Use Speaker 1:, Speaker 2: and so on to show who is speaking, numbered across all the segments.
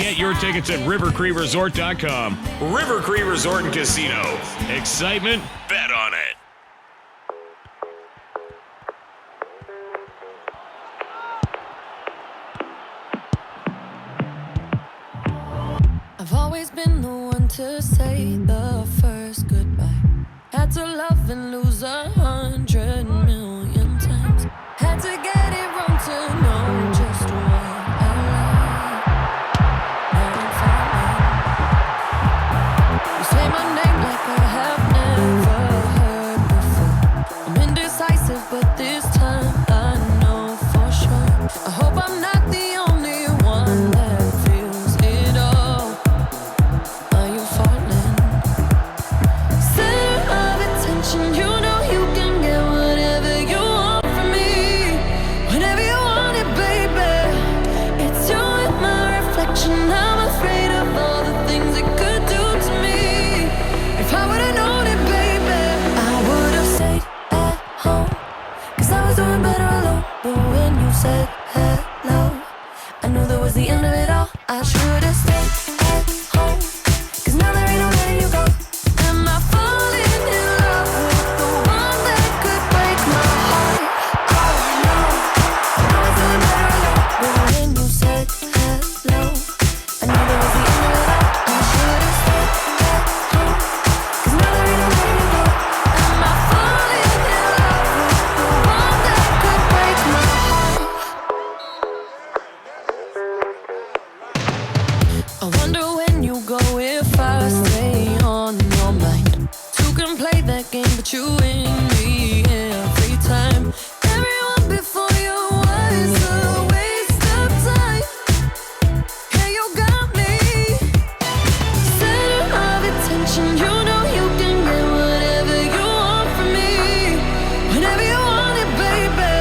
Speaker 1: Get your tickets at rivercreekresort.com. River Cree Resort and Casino. Excitement? Bet on it.
Speaker 2: I've always been the one to say the first goodbye. Had to love and lose 100 million times. Had to get it wrong to know just what I like. Now I'm falling. You say my name like I have never heard before. I'm indecisive, but this time I know for sure. I hope I'm not the only one that feels it all. Are you falling? Center of attention, you know you can get whatever you want from me. Whenever you want it, baby. It's you and my reflection. I'm afraid of all the things it could do to me. If I would've known it, baby, I would've stayed at home. 'Cause I was doing better alone. But when you said hello, I knew that was the end of it all. I should've stayed at home. 'Cause now there ain't no letting you go. Am I falling in love with the one that could break my heart? Oh no, I was doing better alone. But when you said hello, I knew that was the end of it all. I should've stayed at home. 'Cause now there ain't no letting you go. Am I falling in love with the one that could break my heart? I wonder when you go if I stay on your mind. Two can play that game, but you win me every time. Everyone before you was a waste of time. Yeah, you got me. Center of attention, you know you can get whatever you want from me. Whenever you want it, baby.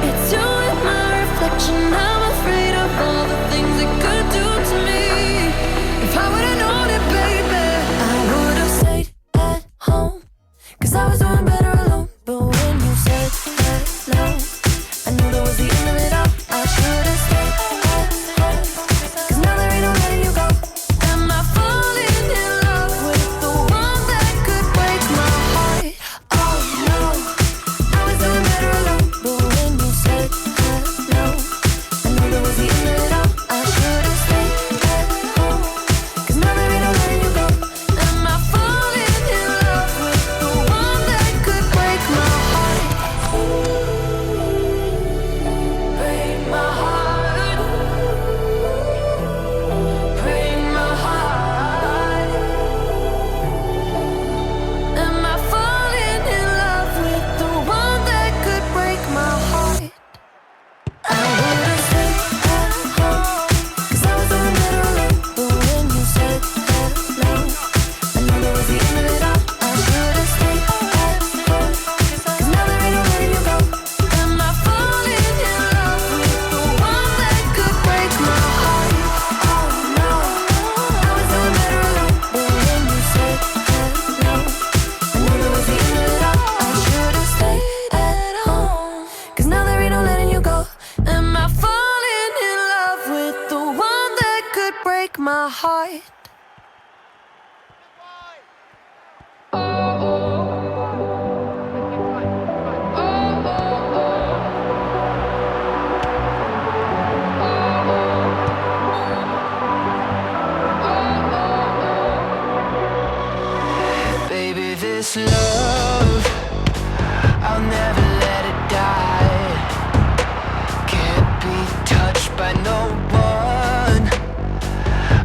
Speaker 2: It's you and my reflection. I'm afraid of all the things it could do to me. If I would've known it, baby, I would've stayed at home. 'Cause I was doing better alone. But when you said hello, I knew that was the end of it all. I should've stayed at home. 'Cause now there ain't no letting you go. Am I falling in love with the one that could break my heart? Oh no, I was doing better alone. But when you said hello, I knew that was the end of it all. I should've stayed at home. 'Cause now there ain't no letting you go. Am I falling in love with the one that could break my heart? Break my heart. Break my heart. Am I falling in love with the one that could break my heart? I would've stayed at home. 'Cause I was doing better alone. But when you said hello, I knew that was the end of it all. I should've stayed at home. 'Cause now there ain't no letting you go. Am I falling in love with the one that could break my heart? Oh no, I was doing better alone. But when you said hello, I knew that was the end of it all. I should've stayed at home. 'Cause now there ain't no letting you go. Am I falling in love with the one that could break my heart?
Speaker 3: Baby, this love, I'll never let it die. Can't be touched by no one.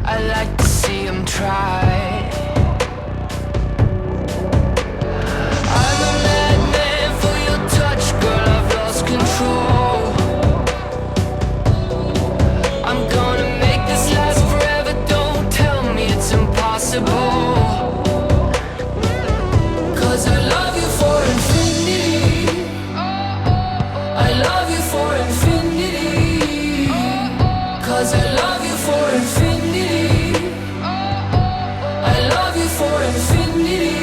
Speaker 3: I like to see 'em try. I'm a madman for your touch, girl, I've lost control. I'm gonna make this last forever, don't tell me it's impossible. 'Cause I love you for infinity. I love you for infinity. 'Cause I love you for infinity. I love you for infinity.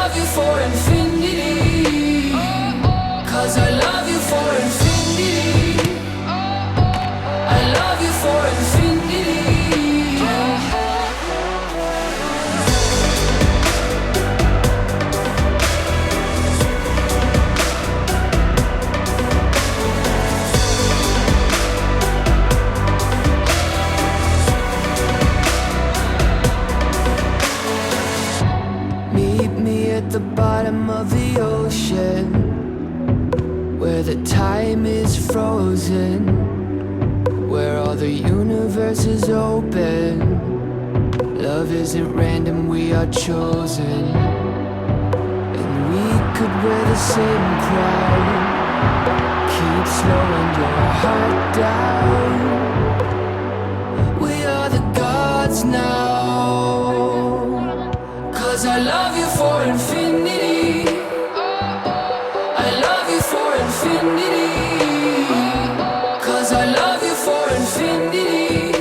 Speaker 3: love you for infinity. 'Cause I love you for infinity. I love you for infinity.
Speaker 4: Meet me at the bottom of the ocean, where the time is frozen, where all the universe is open. Love isn't random, we are chosen. And we could wear the same crown. Keep slowing your heart down. We are the gods now. 'Cause I love you for infinity. I love you for infinity. 'Cause I love you for infinity.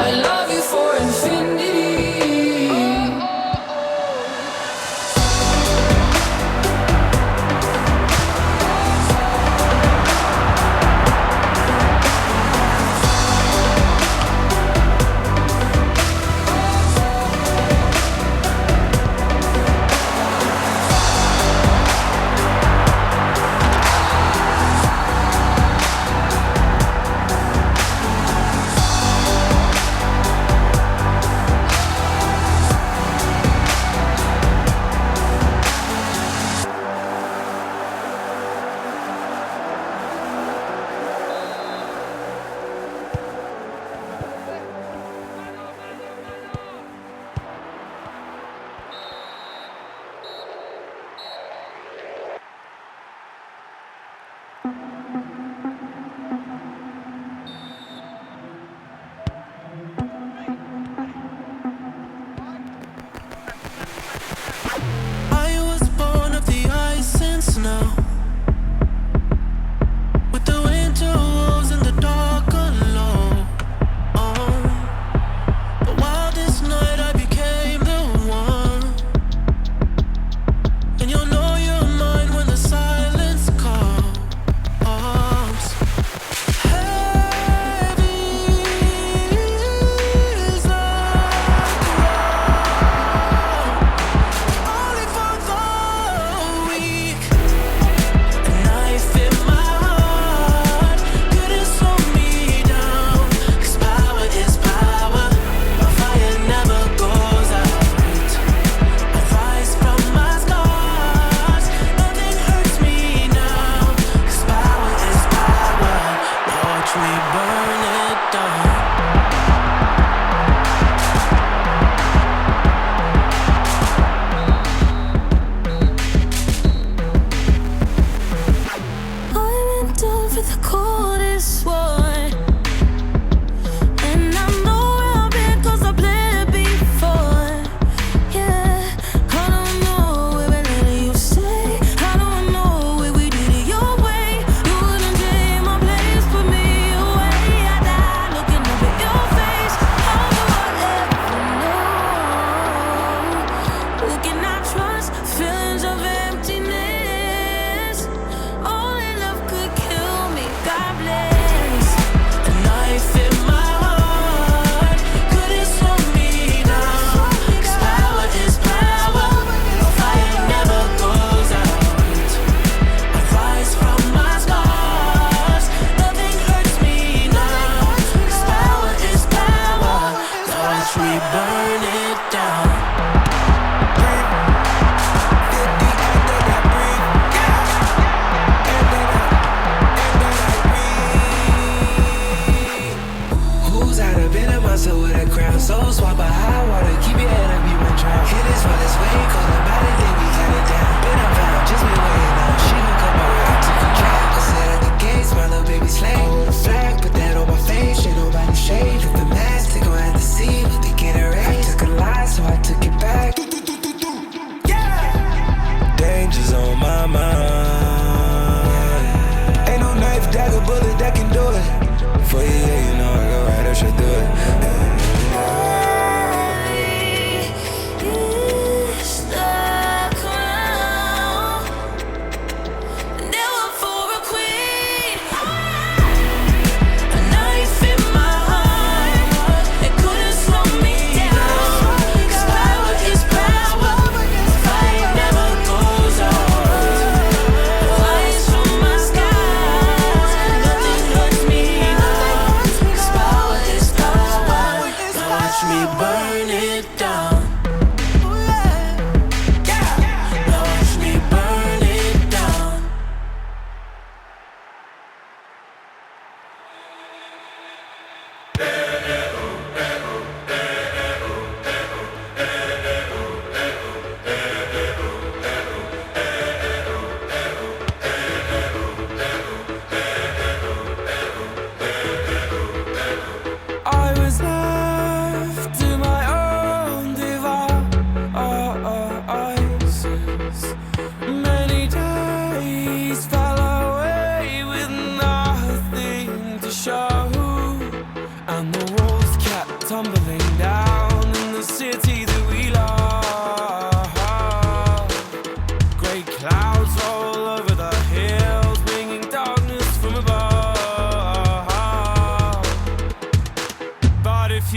Speaker 4: I love you for infinity.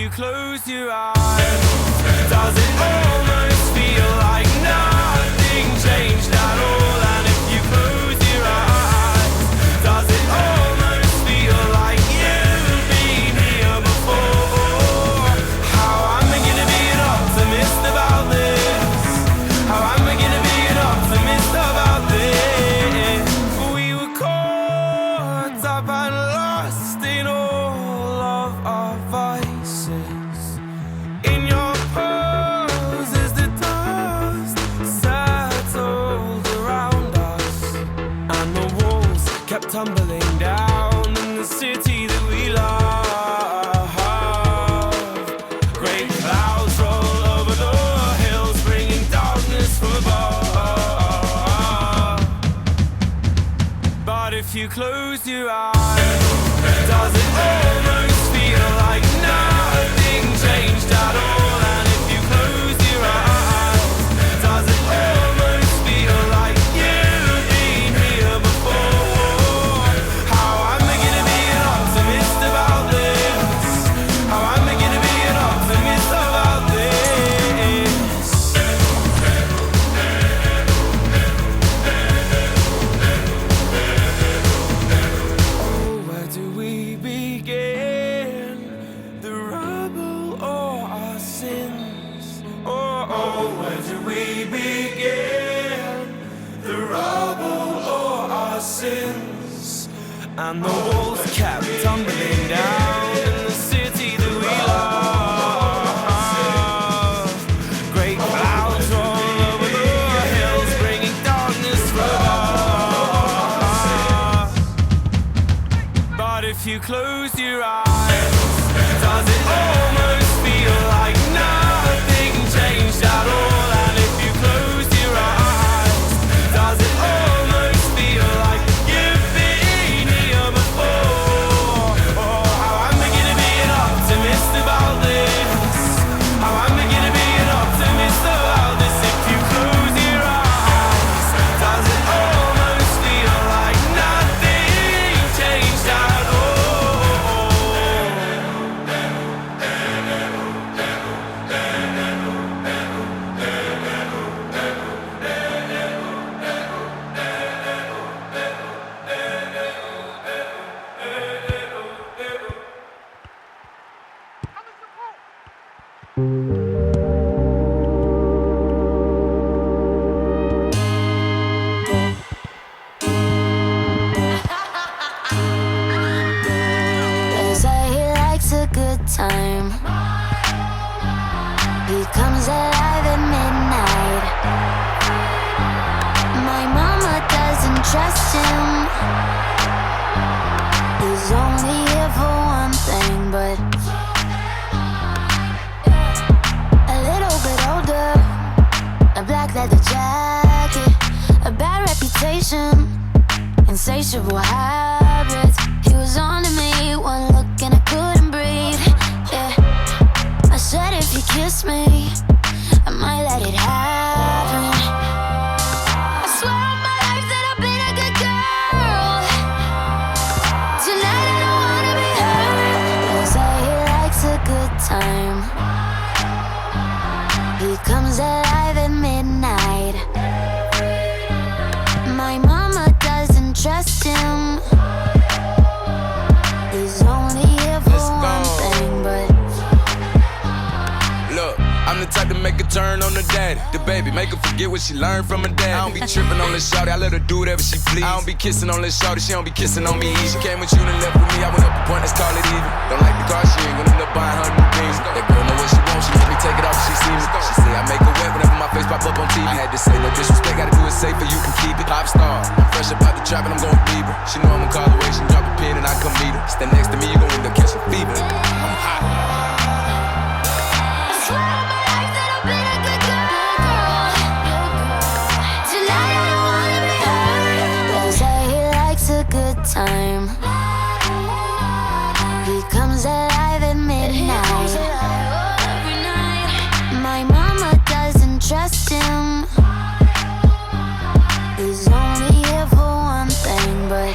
Speaker 5: you close your eyes, does it almost feel like nothing changed at all? And if you close your eyes, does it almost feel like you've been here before? How am I gonna be an optimist about this? How am I gonna be an optimist about this? We were caught up and lost in all of our vices. In your pose as the dust settled around us, and the walls kept tumbling down in the city that we love. Great clouds roll over the hills, bringing darkness from above. But if you close your eyes, does it almost feel like nothing changed at all? And if you close your eyes, does it almost feel like you've been here before? How am I gonna be an optimist about this? How am I gonna be an optimist about this? Oh, where do we begin? The rubble or our sins? Oh, where do we begin? The rubble or our sins? And the walls kept tumbling down in the city that we love. Great clouds roll over the hills, bringing darkness from above. But if you close your eyes, does it almost feel like nothing changed at all? And if you close your eyes, does it almost feel like you've been here before? Oh, how am I gonna be an optimist about this? How am I gonna be an optimist about this? If you close your eyes, does it almost feel like nothing changed at all?
Speaker 2: They say he likes a good time. He comes alive at midnight. My mama doesn't trust him. He's only here for one thing, but a little bit older, a black leather jacket, a bad reputation, insatiable habits. He was on to me, one look and I couldn't breathe. Yeah, I said if he kissed me, I might let it happen. I swear on my life that I've been a good girl. Tonight I don't wanna be hurt. They say he likes a good time. He comes alive at midnight. My mama doesn't trust him. He's only here for one thing, but
Speaker 5: Look, I'm the type to make a turn on the daddy. The baby, make her forget what she learned from her dad. I don't be tripping on this shawty, I let her do whatever she please. I don't be kissing on this shawty, she don't be kissing on me. She came with you and left with me, I went up a point, let's call it even. Don't like the car, she ain't gonna end up buying her new jeans. That girl know what she wants, she let me take it off if she sees me. She say I make her wet whenever my face pop up on TV. I had to say no disrespect, gotta do it safer, you can keep it. Pop star, I'm fresh up out the trap and I'm going Bieber. She know I'm gonna call away, she drop a pin and I come meet her. Stand next to me, you gon' end up catching fever. I'm hot.
Speaker 2: I swear on my life that I've been a good girl. Tonight I don't wanna be hurt. They say he likes a good time. He comes alive at midnight. My mama doesn't trust him. He's only here for one thing, but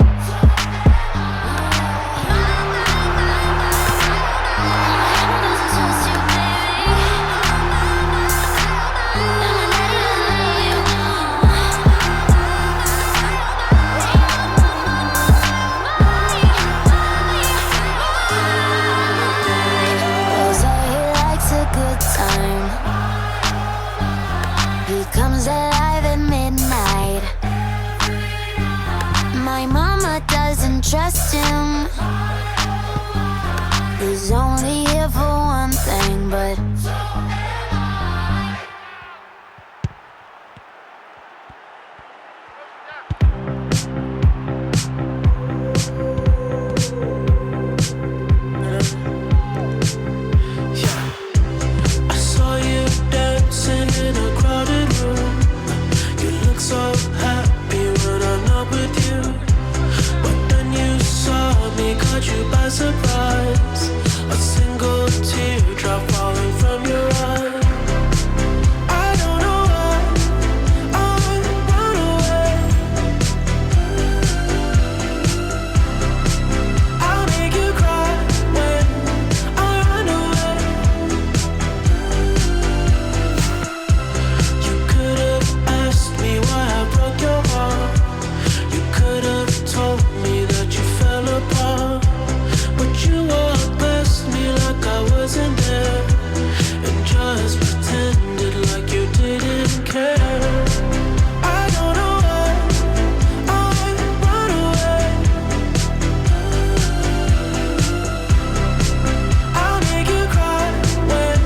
Speaker 2: comes alive at midnight. My mama doesn't trust him. He's only here for one thing, but
Speaker 5: I saw you dancing in a crowded room. You look so happy when I'm not with you. But then you saw me, caught you by surprise. A single teardrop falling from your eye. I don't know why I run away. I'll make you cry when I run away. You could have asked me why I broke your heart. You could have told me that you fell apart. But you walked past me like I wasn't there, and just pretended like you didn't care. I don't know why I run away. I'll make you cry when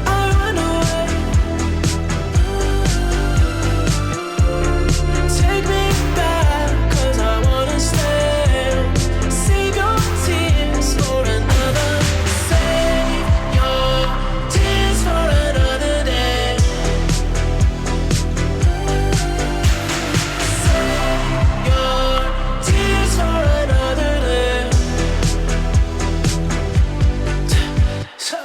Speaker 5: I run away. Take me back, 'cause I wanna stay. Save your tears for another. Save your tears for another day. Save your tears for another day. So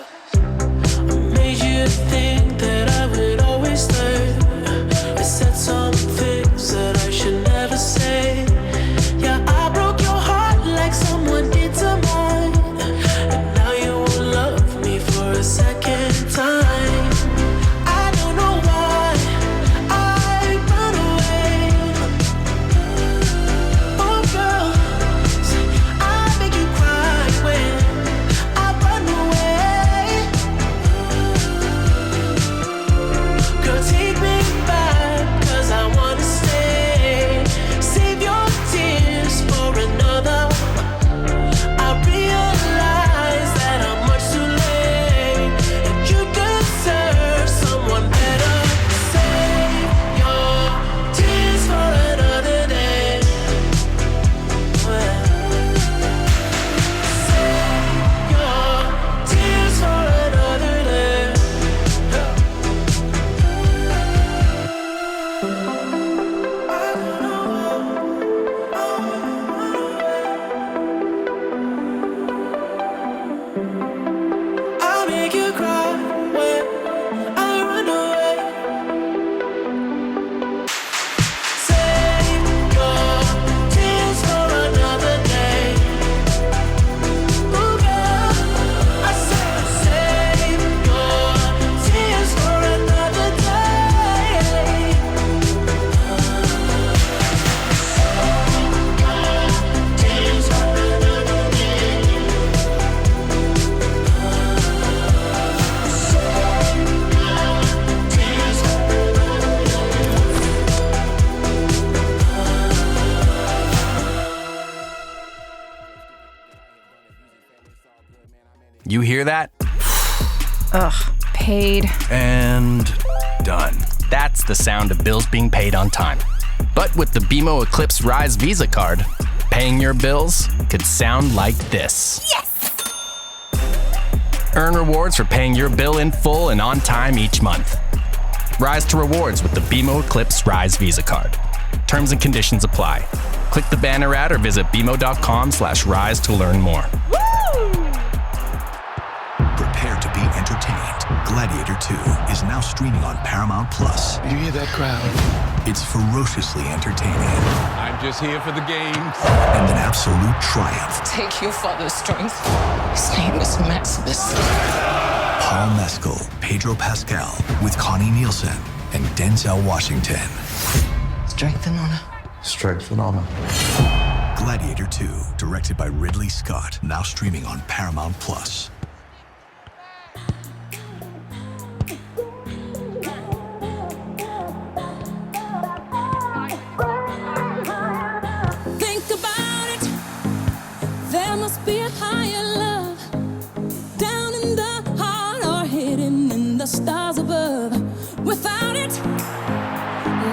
Speaker 5: I made you think that I would always stay. I said some things that I should never say. Yeah, I broke your heart like someone did to mine. And now you won't love me for a second time. I don't know why I run away. Oh girl, I make you cry when I run away. Girl, take me back, 'cause I wanna stay. Save your tears for another. I realize that I'm much too late, and you deserve someone better. Save your tears for another day. Save your tears for another day. I'll make you cry when I run away. Save your tears for another day. Ooh, girl, I said save your tears for another day. Tears for another day.
Speaker 6: You hear that?
Speaker 7: Ugh, paid.
Speaker 6: And done. That's the sound of bills being paid on time. But with the BMO Eclipse Rise Visa card, paying your bills could sound like this. Yes! Earn rewards for paying your bill in full and on time each month. Rise to rewards with the BMO Eclipse Rise Visa card. Terms and conditions apply. Click the banner ad or visit bmo.com/rise to learn more.
Speaker 8: Prepare to be entertained. Gladiator 2 is now streaming on Paramount Plus.
Speaker 9: You hear that crowd?
Speaker 8: It's ferociously entertaining
Speaker 9: I'm just here for the games.
Speaker 8: and an absolute triumph.
Speaker 3: Take your father's strength. His name is Maximus.
Speaker 8: Paul Mescal, Pedro Pascal, with Connie Nielsen and Denzel Washington.
Speaker 3: Strength and honor.
Speaker 9: Strength and honor.
Speaker 8: Gladiator 2, directed by Ridley Scott, now streaming on Paramount Plus.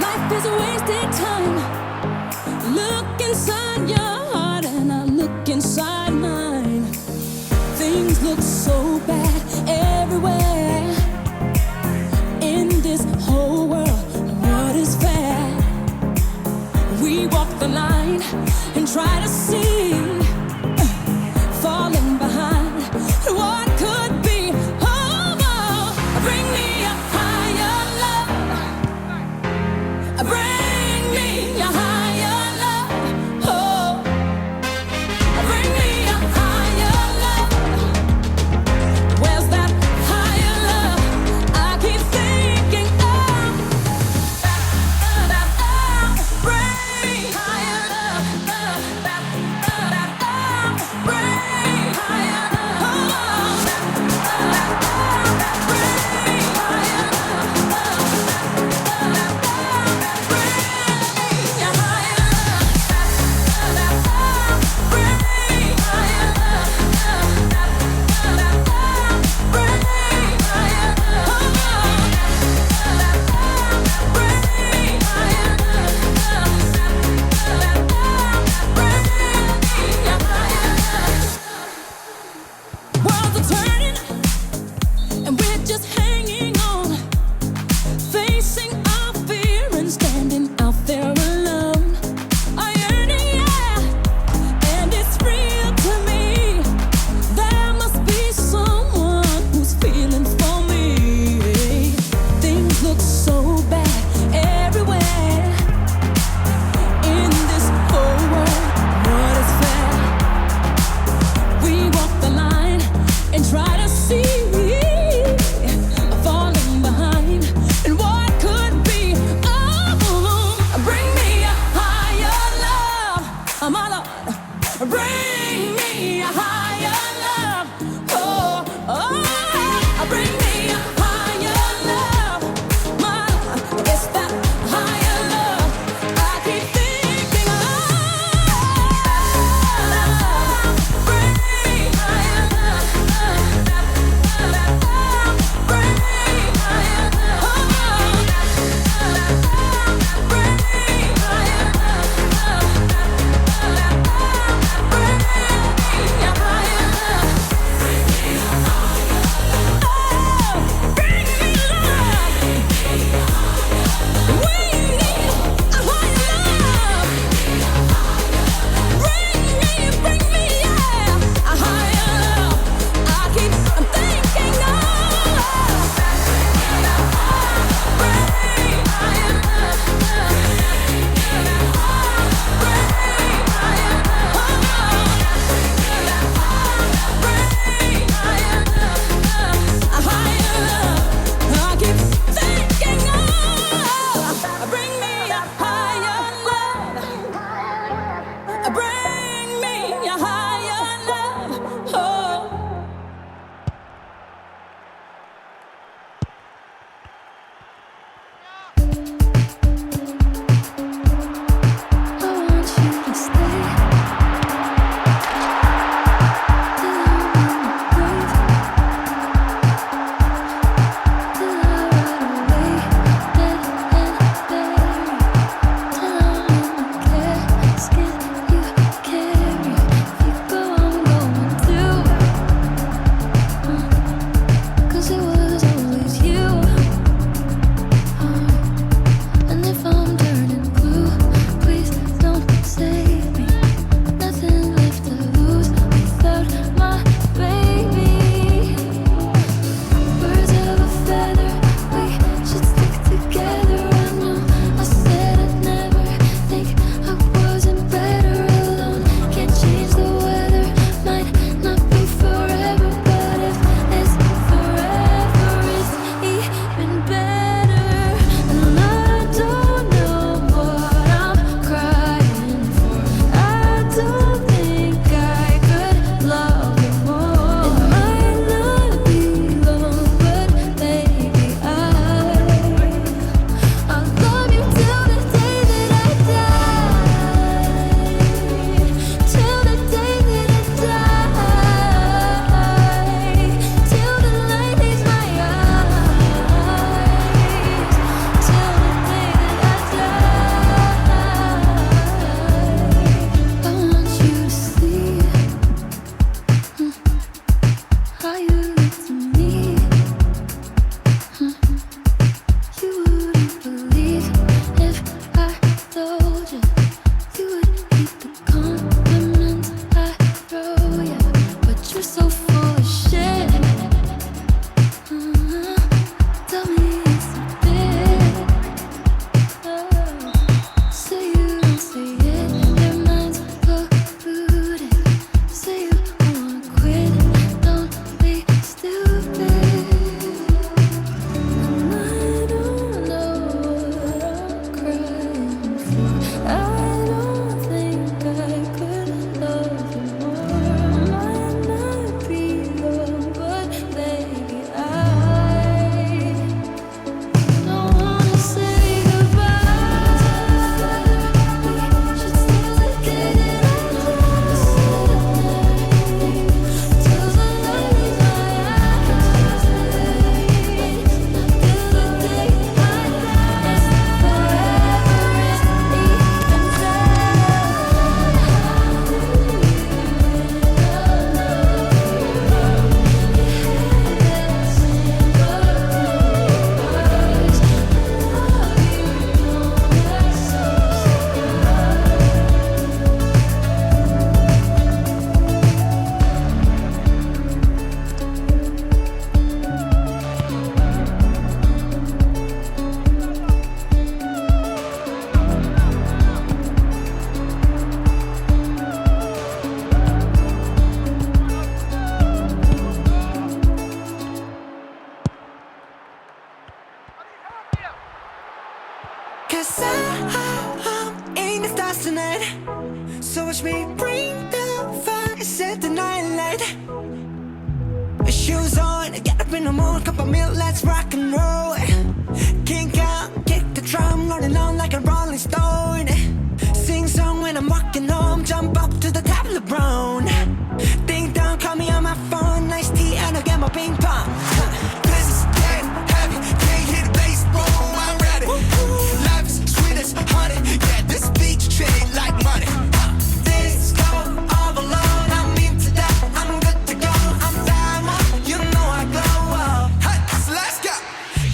Speaker 2: Life is a wasted time. Look inside your heart and I look inside mine. Things look so bad everywhere. In this whole world, what is fair? We walk the line and try to see, falling behind what could be. Oh, oh, bring me a higher love. Bring me a higher love. Oh, bring me a higher love. Where's that higher love? I keep thinking of. Bring me higher love.
Speaker 10: I'm in the stars tonight. So watch me bring the fire, set the night light. Shoes on, get up in the morning, cup of milk, let's rock and roll. Kink out, kick the drum, rolling on like a rolling stone. Sing song when I'm walking home, jump up to the top of the brown. Ding dong, call me on my phone, nice tea and I'll get my ping pong. This is getting heavy, can't hear the bass, boom, I'm ready. Life is sweet as honey, yeah, this beach chain like money. This go all alone, I'm into that, I'm good to go, I'm down, you know I glow up. Hey, so let's go.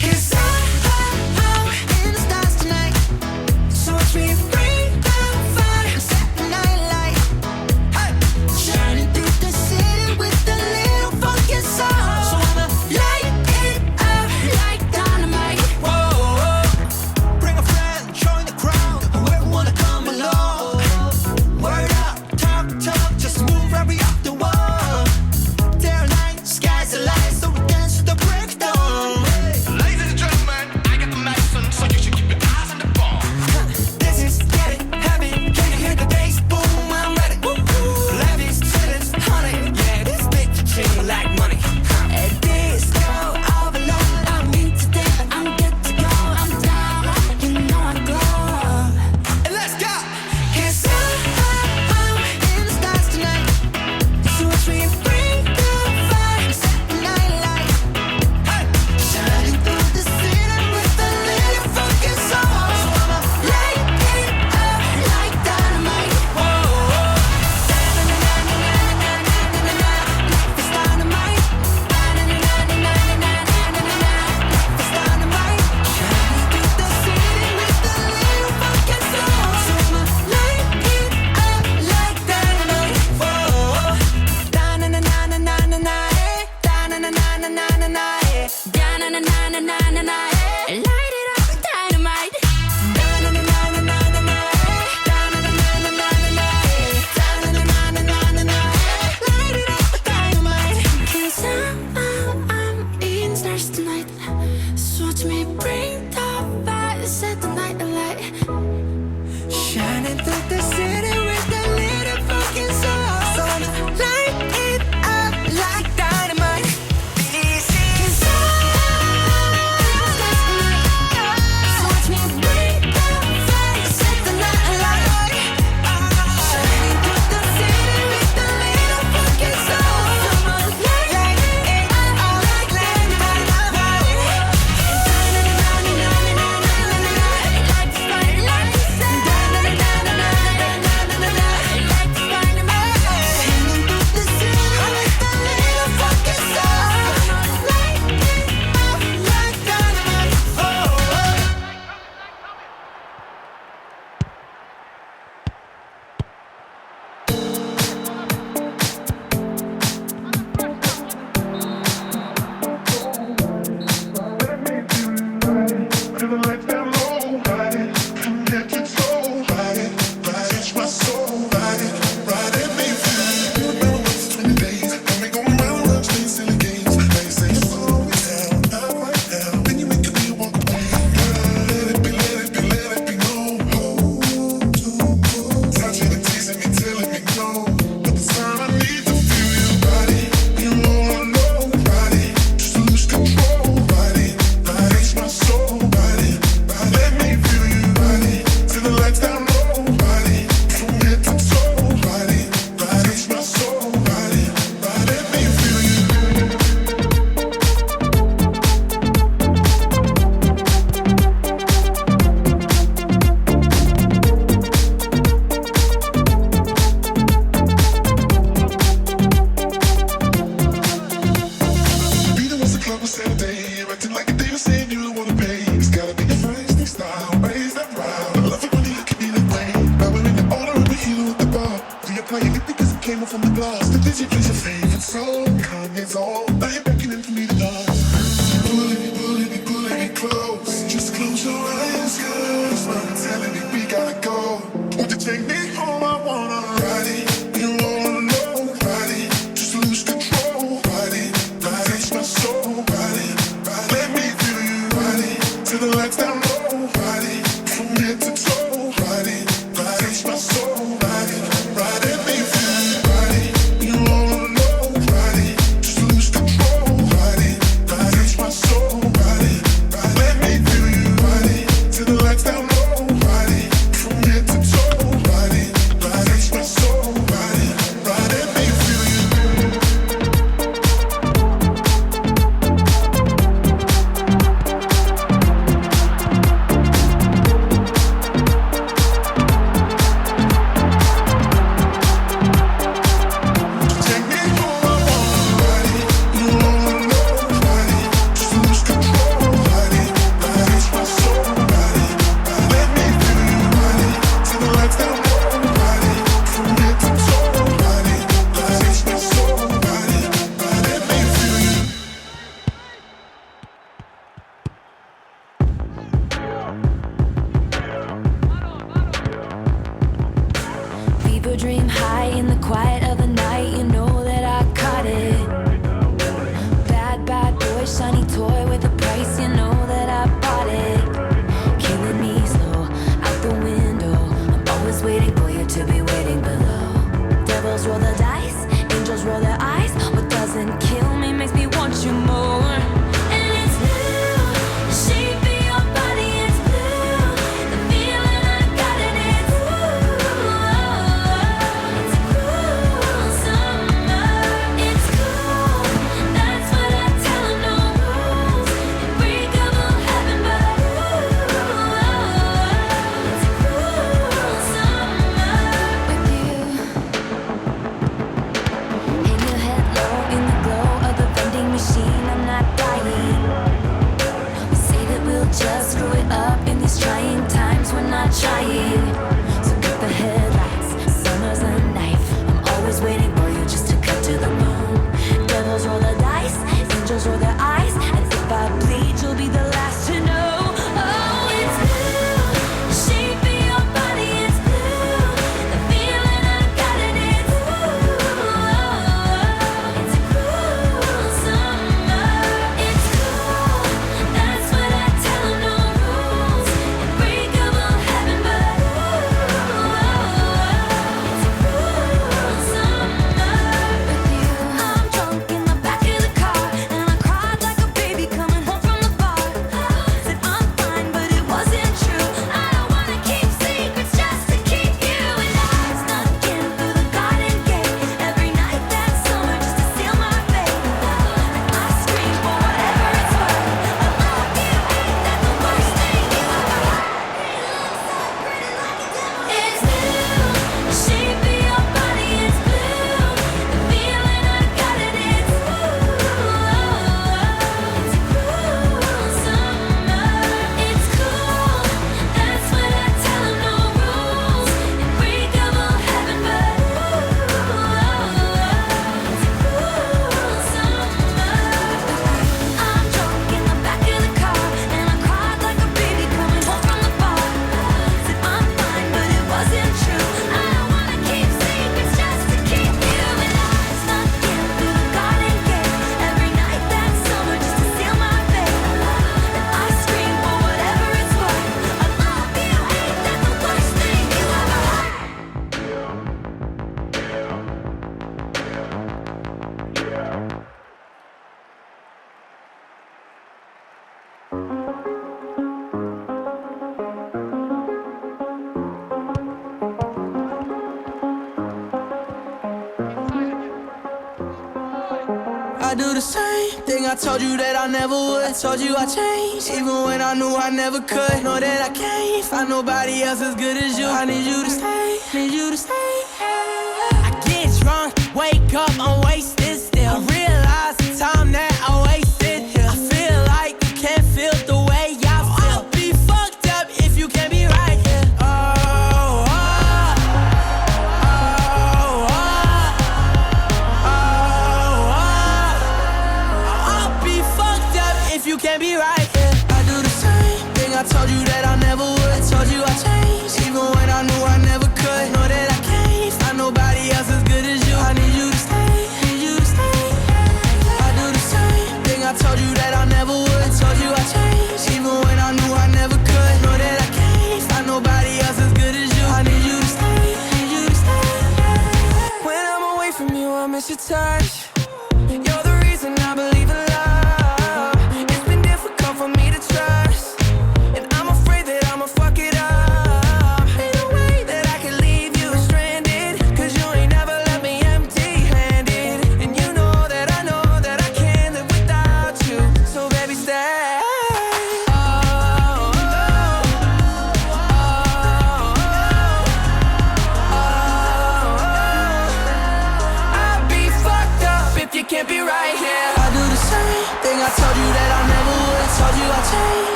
Speaker 10: 'Cause I'm in the stars tonight, so watch me bring the fire, set the night light. Hey, shining through the city with a little funky soul. So I'ma light it up like dynamite. Whoa, bring a friend, join the crowd, whoever wanna come along. Word up, talk, just move right up the wall. Day or night, sky's the light, so we dance to the breakdown.
Speaker 5: Ladies and gentlemen, I got the medicine, so you should keep your eyes on the ball.
Speaker 10: This is getting heavy, can you hear the bass? Boom, I'm ready. Life is sweet as honey, yeah, this bitch chain like money. At this go all alone, I'm into that, I'm good to go, I'm down, you know I glow. And let's go. 'Cause I'm in the stars tonight, so watch me bring the fire, set the night light. Hey, shining through the city with a little funky soul. So I'ma light it up like dynamite. Whoa, life is dynamite. Life is dynamite. Shining through the city with a little funky soul. So I'ma light it up like dynamite. Whoa, da-na-na-na-na-na-na, da-na-na-na-na-na-na, da-na-na-na-na-na-na, light it up like dynamite. Da-na-na-na-na-na-na, da-na-na-na-na-na-na, da-na-na-na-na-na-na, light it up like dynamite. 'Cause I'm in stars tonight, so watch me bring the fire, set the night alight. Shining through the city with a little fucking soul. So I'ma light it up like dynamite. 'Cause so watch me bring the fire, set the night alight. Shining through the city with a little fucking soul. So I'ma light it up like dynamite.
Speaker 11: the lights down low, body from head to
Speaker 2: quiet of the night, you know that I caught it. Bad, bad boy, shiny toy with a price, you know that I bought it. Killing me slow, out the window. I'm always waiting for you to be waiting below. Devils roll the dice, angels roll their eyes. What doesn't kill me makes me want you more. And it's blue, the shape of your body, it's blue. The feeling I got in it, it's a cruel summer. It's cool, that's what I tell 'em, no rules. Unbreakable heaven, but it's a cruel summer with you. Hang your head low in the glow of the vending machine, I'm not dying. We say that we'll just screw it up in these trying times, we're not trying. So cut the headlights, summer's a knife. I'm always waiting for you just to cut to the bone. Devils roll the dice, angels roll their eyes. And if I bleed, you'll be the last to know. Oh, it's blue, the shape of your body, it's blue. The feeling I got in it, it's a cruel summer. It's cool, that's what I tell 'em, no rules. Unbreakable heaven, but it's a cruel summer with you. I'm drunk in the back of the car, and I cried like a baby coming home from the bar. Said I'm fine, but it wasn't true. I don't wanna keep secrets just to keep you. And I snuck in through the garden gate every night that summer just to seal my fate. And I scream for whatever it's worth. I love you, ain't that the worst thing you ever heard? It's blue, the shape of your body, it's blue. The feeling I got in it, it's a cruel summer. It's cool, that's what I tell 'em, no rules. Unbreakable heaven, but it's a cruel summer. I'm drunk in the back of the car, and I cried like a baby coming home from the bar. Said I'm fine, but it wasn't true. I don't wanna keep secrets just to keep you. And I snuck in through the garden gate every night that summer just to seal my fate. And I scream for whatever it's worth. I love you, ain't that the worst thing you ever heard?
Speaker 10: I do the same thing I told you that I never would. I told you I changed, even when I knew I never could. Know that I can't find nobody else as good as you. I need you to stay, need you to stay. I get drunk, wake up, I'm wasted still. I realize the time that I wasted here. I feel like you can't feel the way I feel. I'll be fucked up if you can't be right here. I'll be fucked up if you can't be right here. I do the same thing I told you that I never would. I told you I changed, even when I knew I never could. Know that I can't find nobody else as good as you. I need you to stay,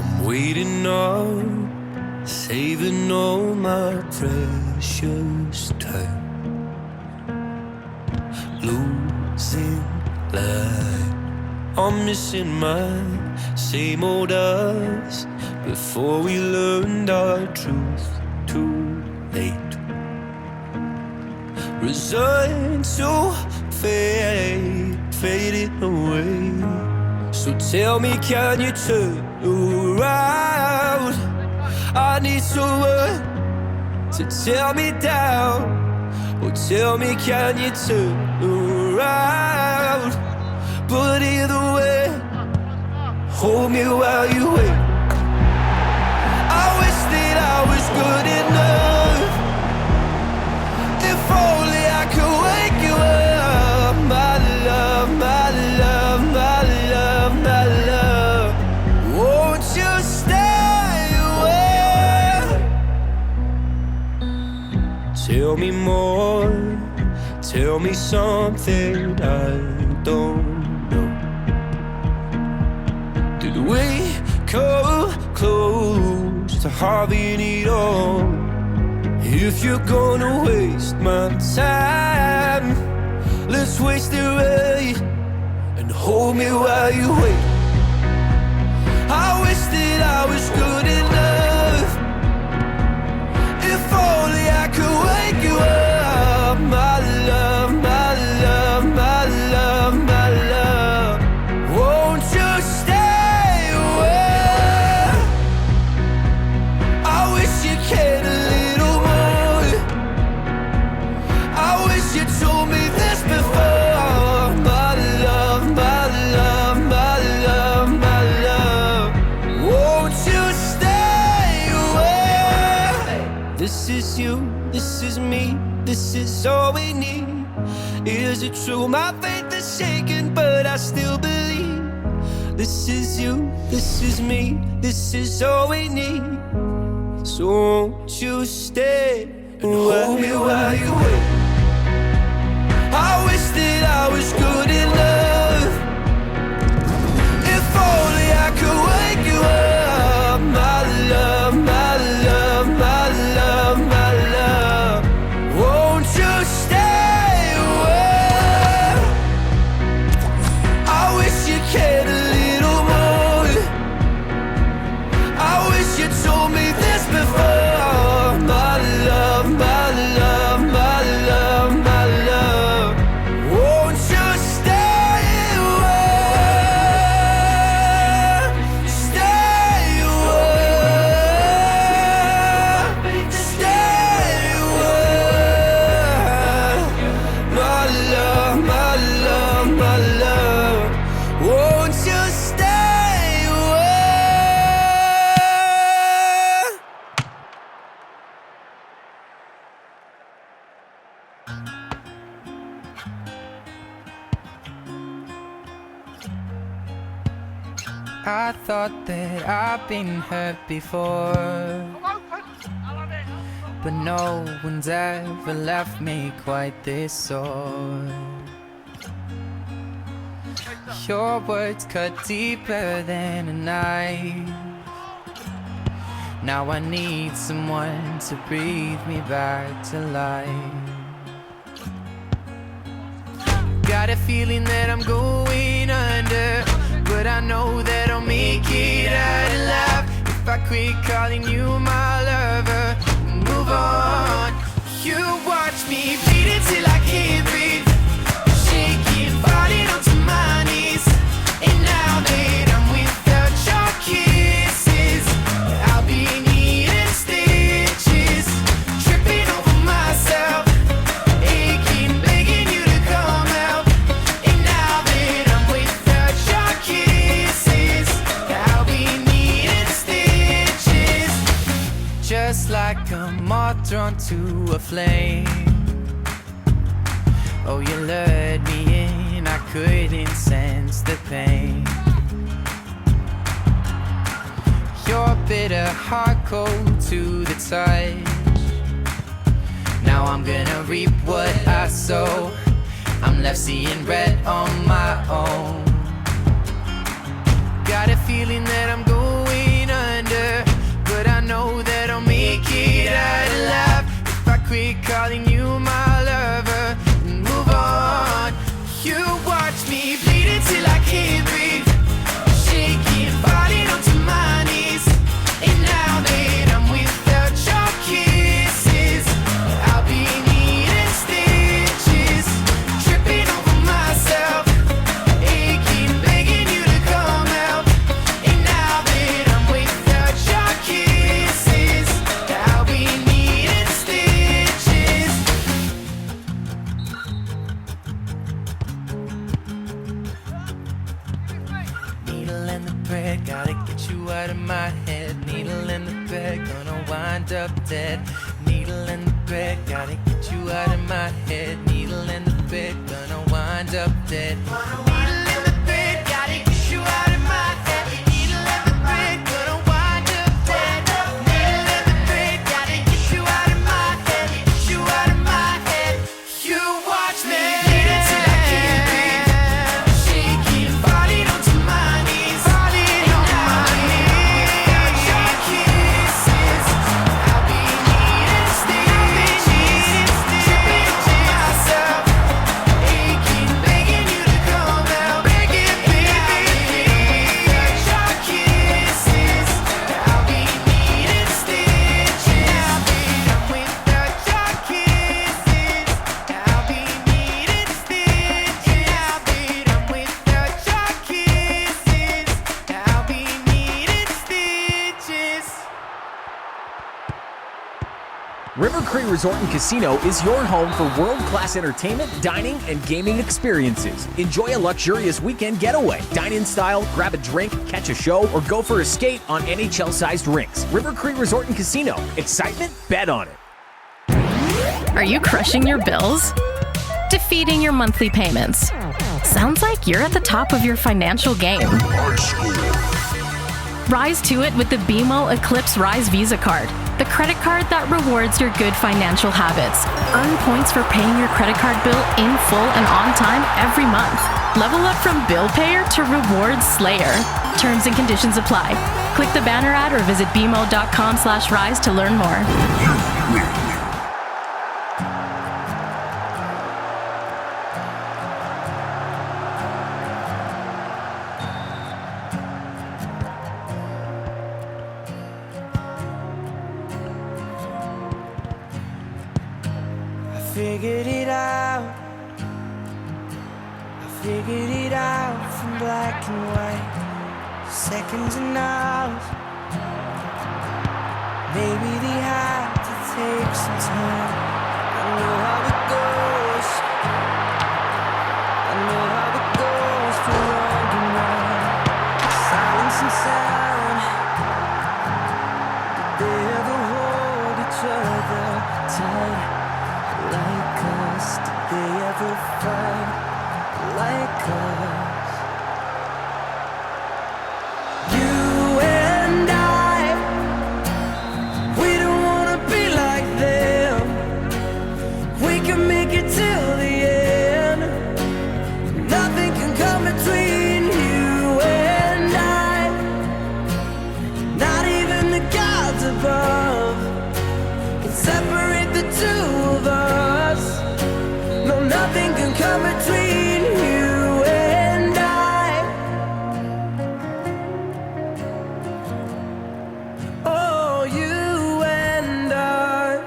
Speaker 5: I'm waiting up, saving all my precious time, losing light. I'm missing my same old us before we learned our truth too late. Resigned to fade, fading away. So tell me, can you turn around? I need someone to tear me down. Or tell me, can you turn around? But either way, hold me while you wait. I wish that I was good enough. If only I could wake you up. My love, my love, my love, my love. Won't you stay away? Tell me more. Tell me something I don't know. Did we come close to having it all? If you're gonna waste my time, let's waste it right and hold me while you wait. I wish that I was good enough. If only I could wake you up. My love, my love, my love, my love. Won't you stay away? I wish you cared a little more. I wish you told me this before. My love, my love, my love, my love. Won't you stay away? This is you, this is me, this is all we need. Is it true? My faith is shaken, but I still believe. This is you, this is me, this is all we need. So won't you stay and hold me while you wait? I wish that I was good enough. If only I could wake you up. My love, my love, my love, my love. Won't you stay away? I wish you cared a little more. I wish you told me this before. My love, my love, my love, my love. Won't you stay away? Stay away. Stay away. My love, my love, my love. Won't you stay away?
Speaker 4: I thought that I've been hurt before, but no one's ever left me quite this sore. Your words cut deeper than a knife. Now I need someone to breathe me back to life. Got a feeling that I'm going under, but I know that I'll make it out alive if I quit calling you my lover and move on. You watch me bleed until I can't breathe, shaking, falling onto my knees. And now that I'm without your kisses, I'll be needing stitches, tripping over myself, aching, begging you to come out. And now that I'm without your kisses, I'll be needing stitches, just like a moth drawn to a flame. Oh, you lured me in, I couldn't sense the pain. Your bitter heart cold to the touch. Now I'm gonna reap what I sow. I'm left seeing red on my own. Got a feeling that I'm going
Speaker 10: quit calling you my lover and move on. You watch me bleeding till I can't breathe, shaking, falling onto my knees. And now that I'm without your kisses, I'll be needing stitches, tripping over myself, aching, begging you to come help. And now that I'm without your kisses, I'll be needing stitches. Needle in the thread, gotta get you out of my head. Needle in the thread, gonna wind up dead. Needle in the thread, gotta get you out of my head. Needle in the thread, gonna wind up dead. Needle in the thread, gotta get you out of my head. Needle in the thread, gonna wind up dead. Needle in the thread, gotta get you out of my head. Get you out of my head. You watch me bleeding till I can't breathe, shaking, falling onto my knees, falling on my knees. Without your kisses, I'll be needing stitches, tripping over myself, aching, begging you to come help, begging, baby. Without your kisses, I'll be needing stitches. Now that I'm without your kisses, I'll be needing stitches. Now that I'm without your kisses, I'll be needing stitches.
Speaker 11: River Cree Resort and Casino is your home for world-class entertainment, dining, and gaming experiences. Enjoy a luxurious weekend getaway. Dine in style, grab a drink, catch a show, or go for a skate on NHL-sized rinks. River Cree Resort and Casino. Excitement? Bet on it.
Speaker 7: Are you crushing your bills? Defeating your monthly payments? Sounds like you're at the top of your financial game. Rise to it with the BMO Eclipse Rise Visa Card, the credit card that rewards your good financial habits. Earn points for paying your credit card bill in full and on time every month. Level up from bill payer to reward slayer. Terms and conditions apply. Click the banner ad or visit bmo.com/rise to learn more.
Speaker 10: Figured it out. I figured it out from black and white, seconds and hours. Maybe they had to take some time. I know how it goes. I know how it goes for long and right. Silence and sound. Did they ever hold each other tight? Like us, did they ever fight like us? You and I, we don't wanna be like them. We can make it till the end. Nothing can come between you and I. Not even the gods above can separate the two of us. No, nothing can come between you and I. Oh, you and I.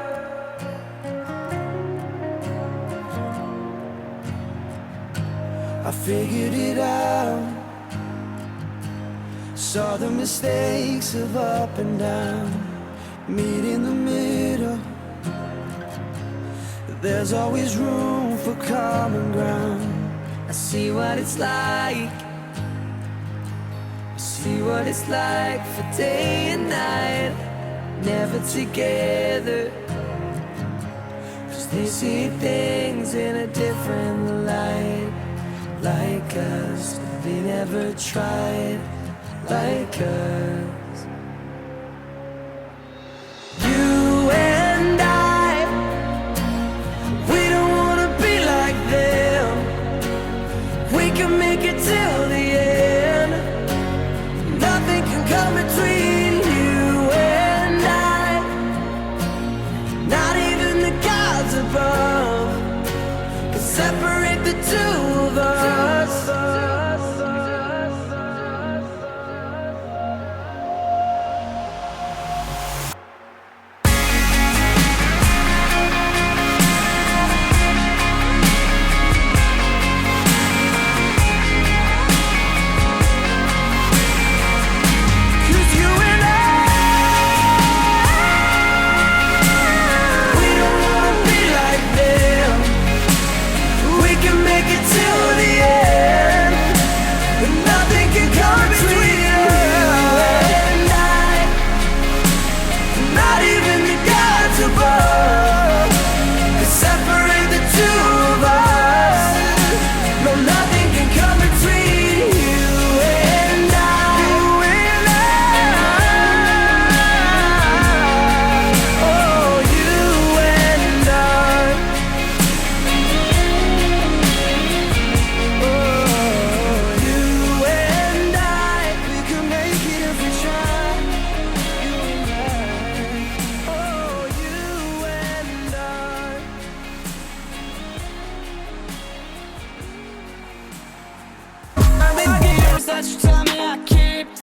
Speaker 10: I figured it out. Saw the mistakes of up and down. Meet in the middle. There's always room for common ground. I see what it's like. I see what it's like for day and night. Never together. 'Cause they see things in a different light. Like us, they never tried like us. You and I, we don't wanna be like them. We can make it till the end. Nothing can come between you and I. Not even the God separate the two of us.